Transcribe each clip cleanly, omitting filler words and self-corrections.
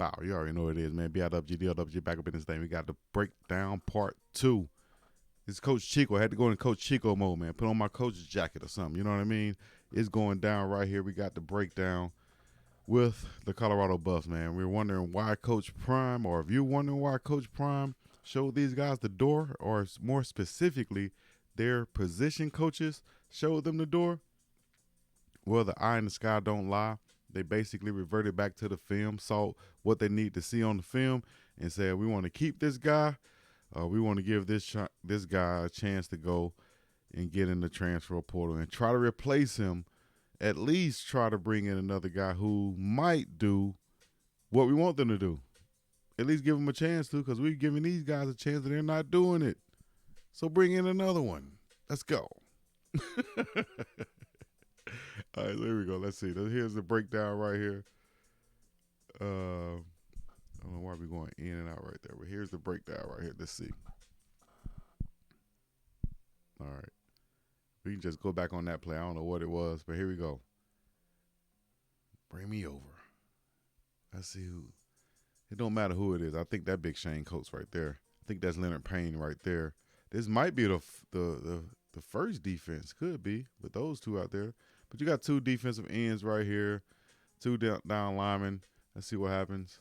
Bow. You already know what it is, man. BIWG, back up in this thing. We got the breakdown part 2. It's Coach Chico. I had to go in Coach Chico mode, man. Put on my coach's jacket or something. You know what I mean? It's going down right here. We got the breakdown with the Colorado Buffs, man. We're wondering why Coach Prime, or if you're wondering why Coach Prime showed these guys the door, or more specifically, their position coaches showed them the door. Well, the eye in the sky don't lie. They basically reverted back to the film, saw what they need to see on the film, and said, we want to keep this guy. We want to give this guy a chance to go and get in the transfer portal and try to replace him. At least try to bring in another guy who might do what we want them to do. At least give them a chance to, because we're giving these guys a chance and they're not doing it. So bring in another one. Let's go. All right, so here we go. Let's see. Here's the breakdown right here. I don't know why we're going in and out right there, but here's the breakdown right here. Let's see. All right. We can just go back on that play. I don't know what it was, but here we go. Bring me over. Let's see who. It don't matter who it is. I think that big Shane Coates right there. I think that's Leonard Payne right there. This might be the first defense. Could be with those two out there. But you got two defensive ends right here. Two down linemen. Let's see what happens.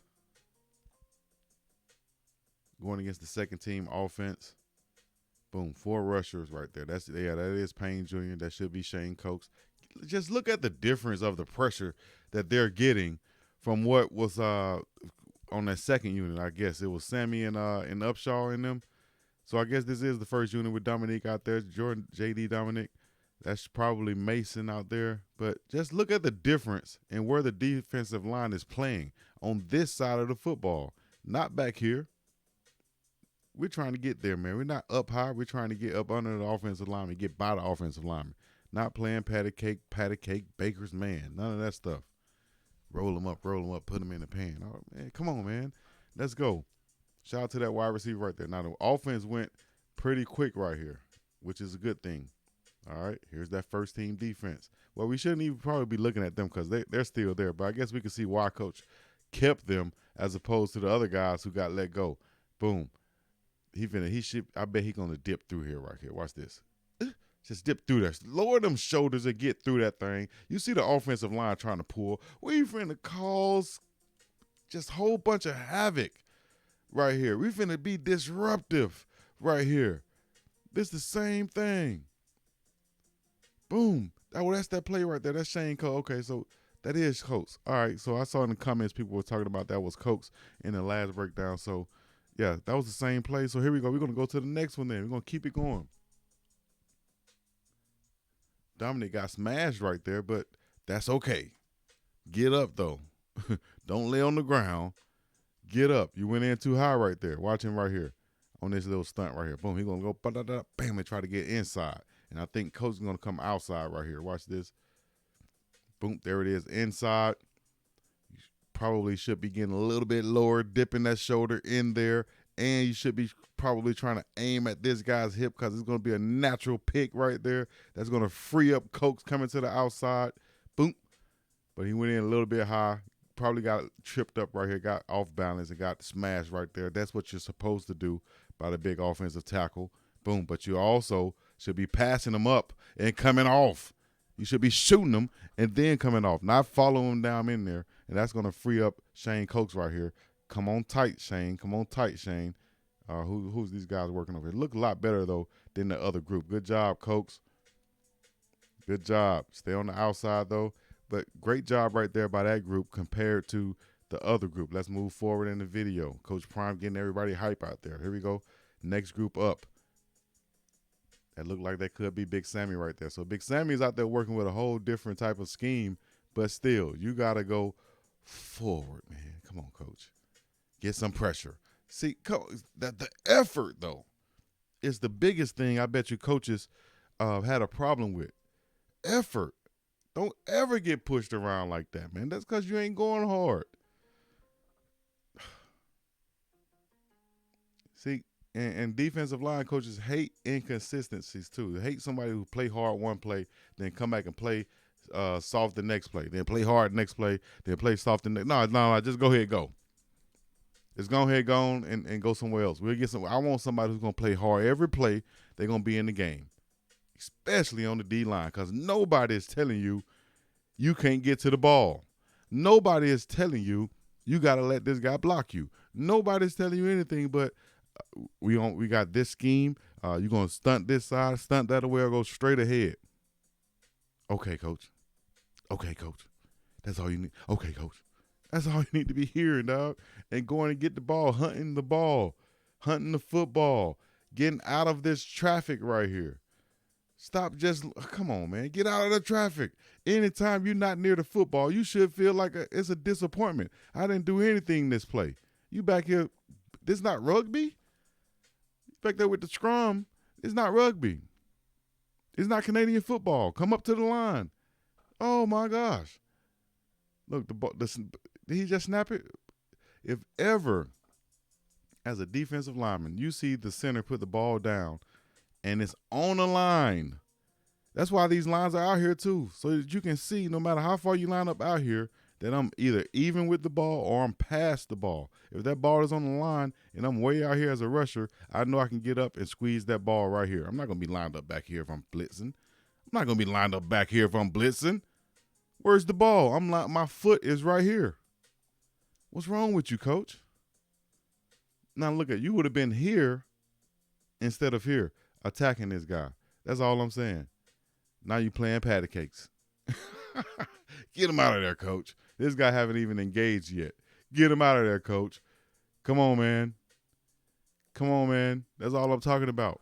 Going against the second team offense. Boom, 4 rushers right there. That is Payne Jr. That should be Shane Coates. Just look at the difference of the pressure that they're getting from what was on that second unit. I guess it was Sammy and Upshaw in them. So I guess this is the first unit with Dominique out there, Jordan J.D. Dominic. That's probably Mason out there. But just look at the difference in where the defensive line is playing on this side of the football, not back here. We're trying to get there, man. We're not up high. We're trying to get up under the offensive lineman, get by the offensive lineman. Not playing patty cake, baker's man. None of that stuff. Roll them up, put them in the pan. Oh, man, come on, man. Let's go. Shout out to that wide receiver right there. Now, the offense went pretty quick right here, which is a good thing. All right, here's that first team defense. Well, we shouldn't even probably be looking at them because they're still there, but I guess we can see why Coach kept them as opposed to the other guys who got let go. Boom. I bet he gonna dip through here right here. Watch this. Just dip through there. Lower them shoulders and get through that thing. You see the offensive line trying to pull. We finna cause just a whole bunch of havoc right here. We finna be disruptive right here. This the same thing. Boom. That's that play right there. That's Shane Coates. Okay, so that is Coates. All right, so I saw in the comments people were talking about that was Coates in the last breakdown. So, yeah, that was the same play. So here we go. We're going to go to the next one then. We're going to keep it going. Dominic got smashed right there, but that's okay. Get up, though. Don't lay on the ground. Get up. You went in too high right there. Watch him right here on this little stunt right here. Boom, he's going to go, bam, and try to get inside. And I think Coach is going to come outside right here. Watch this. Boom, there it is, inside. You probably should be getting a little bit lower, dipping that shoulder in there. And you should be probably trying to aim at this guy's hip because it's going to be a natural pick right there. That's going to free up Coach coming to the outside. Boom. But he went in a little bit high. Probably got tripped up right here, got off balance, and got smashed right there. That's what you're supposed to do by the big offensive tackle. Boom. But you also should be passing them up and coming off. You should be shooting them and then coming off, not following them down in there. And that's going to free up Shane Coates right here. Come on tight, Shane. Come on tight, Shane. Who's these guys working over here? Look a lot better, though, than the other group. Good job, Coates. Good job. Stay on the outside, though. But great job right there by that group compared to the other group. Let's move forward in the video. Coach Prime getting everybody hype out there. Here we go. Next group up. That looked like that could be Big Sammy right there. So Big Sammy's out there working with a whole different type of scheme, but still, you got to go forward, man. Come on, Coach. Get some pressure. See, that the effort, though, is the biggest thing I bet you coaches had a problem with. Effort. Don't ever get pushed around like that, man. That's because you ain't going hard. See, and defensive line coaches hate inconsistencies, too. They hate somebody who play hard one play, then come back and play soft the next play, then play hard next play, then play soft the next. No, just go ahead and go. Let's go ahead, go on and go somewhere else. We'll get some. I want somebody who's gonna play hard every play. They're gonna be in the game, especially on the D line, because nobody is telling you you can't get to the ball. Nobody is telling you you gotta let this guy block you. Nobody's telling you anything, but we got this scheme. You're gonna stunt this side, stunt that away, or go straight ahead. Okay, coach. Okay, coach. That's all you need. Okay, coach. That's all you need to be hearing, dog. And going and get the ball, hunting the football, getting out of this traffic right here. Stop just, come on, man. Get out of the traffic. Anytime you're not near the football, you should feel like it's a disappointment. I didn't do anything this play. You back here, this not rugby? Back there with the scrum, it's not rugby. It's not Canadian football. Come up to the line. Oh, my gosh. Look, did he just snap it? If ever, as a defensive lineman, you see the center put the ball down and it's on the line, that's why these lines are out here too, so that you can see no matter how far you line up out here that I'm either even with the ball or I'm past the ball. If that ball is on the line and I'm way out here as a rusher, I know I can get up and squeeze that ball right here. I'm not going to be lined up back here if I'm blitzing. I'm not going to be lined up back here if I'm blitzing. Where's the ball? My foot is right here. What's wrong with you, coach? Now look at, you would have been here instead of here attacking this guy. That's all I'm saying. Now you playing patty cakes. Get him out of there, coach. This guy haven't even engaged yet. Get him out of there, coach. Come on, man. Come on, man. That's all I'm talking about.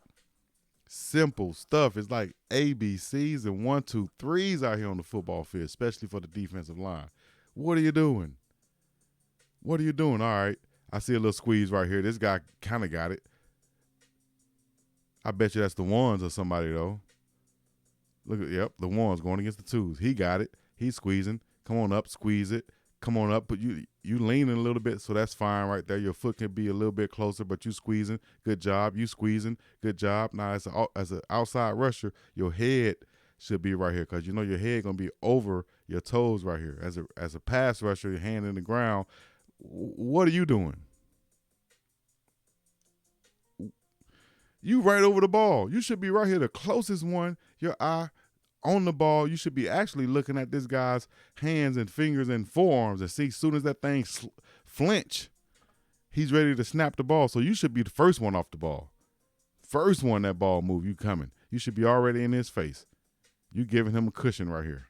Simple stuff. It's like ABCs and 1, 2, 3s out here on the football field, especially for the defensive line. What are you doing? What are you doing? All right. I see a little squeeze right here. This guy kind of got it. I bet you that's the ones or somebody, though. Look at, yep, the ones going against the twos. He got it. He's squeezing. Come on up, squeeze it. Come on up, but you leaning a little bit, so that's fine right there. Your foot can be a little bit closer, but you squeezing. Good job. You squeezing. Good job. Now, as an outside rusher, your head should be right here because you know your head going to be over your toes right here. As a pass rusher, your hand in the ground, what are you doing? You right over the ball. You should be right here, the closest one, your eye on the ball. You should be actually looking at this guy's hands and fingers and forearms and see as soon as that thing flinch, he's ready to snap the ball. So you should be the first one off the ball. First one that ball move, you coming. You should be already in his face. You giving him a cushion right here.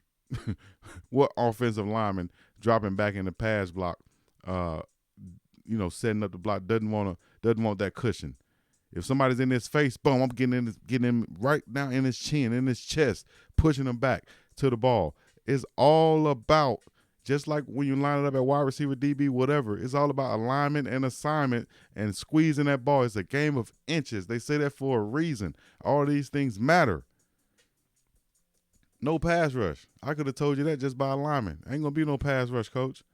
What offensive lineman dropping back in the pass block, setting up the block, doesn't want that cushion. If somebody's in his face, boom, I'm getting him right down in his chin, in his chest, pushing him back to the ball. It's all about, just like when you line it up at wide receiver, DB, whatever, it's all about alignment and assignment and squeezing that ball. It's a game of inches. They say that for a reason. All these things matter. No pass rush. I could have told you that just by alignment. Ain't going to be no pass rush, coach.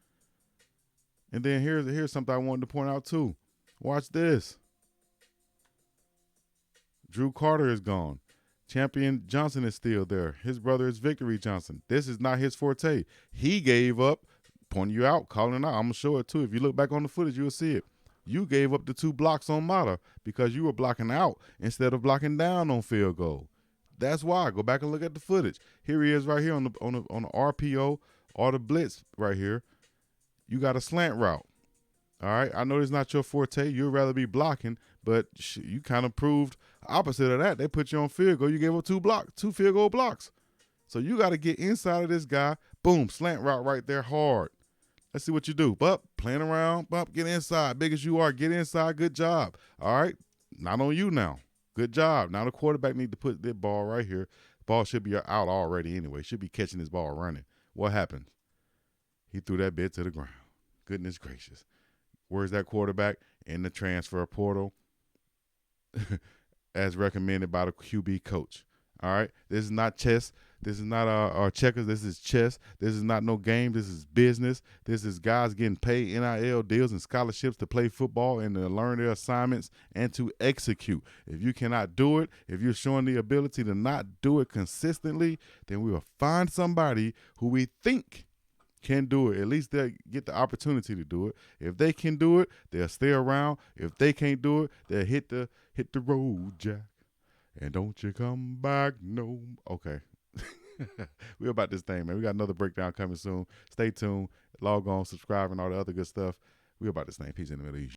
And then here's something I wanted to point out too. Watch this. Drew Carter is gone. Champion Johnson is still there. His brother is Victory Johnson. This is not his forte. He gave up, pointing you out, calling out. I'm going to show it too. If you look back on the footage, you'll see it. You gave up the 2 blocks on Mata because you were blocking out instead of blocking down on field goal. That's why. Go back and look at the footage. Here he is right here on the RPO or the blitz right here. You got a slant route. All right, I know it's not your forte. You'd rather be blocking, but you kind of proved opposite of that. They put you on field goal. You gave up 2 field goal blocks. So you got to get inside of this guy. Boom, slant route right there, hard. Let's see what you do. Bup, playing around. Bup, get inside. Big as you are, get inside. Good job. All right, not on you now. Good job. Now the quarterback need to put that ball right here. Ball should be out already anyway. Should be catching this ball running. What happens? He threw that bit to the ground. Goodness gracious. Where's that quarterback? In the transfer portal as recommended by the QB coach. All right? This is not chess. This is not our checkers. This is chess. This is not no game. This is business. This is guys getting paid NIL deals and scholarships to play football and to learn their assignments and to execute. If you cannot do it, if you're showing the ability to not do it consistently, then we will find somebody who we think can do it. At least they'll get the opportunity to do it. If they can do it, they'll stay around. If they can't do it, they'll hit the road, Jack. And don't you come back no. Okay. We about this thing, man. We got another breakdown coming soon. Stay tuned. Log on, subscribe, and all the other good stuff. We about this thing. Peace in the Middle East.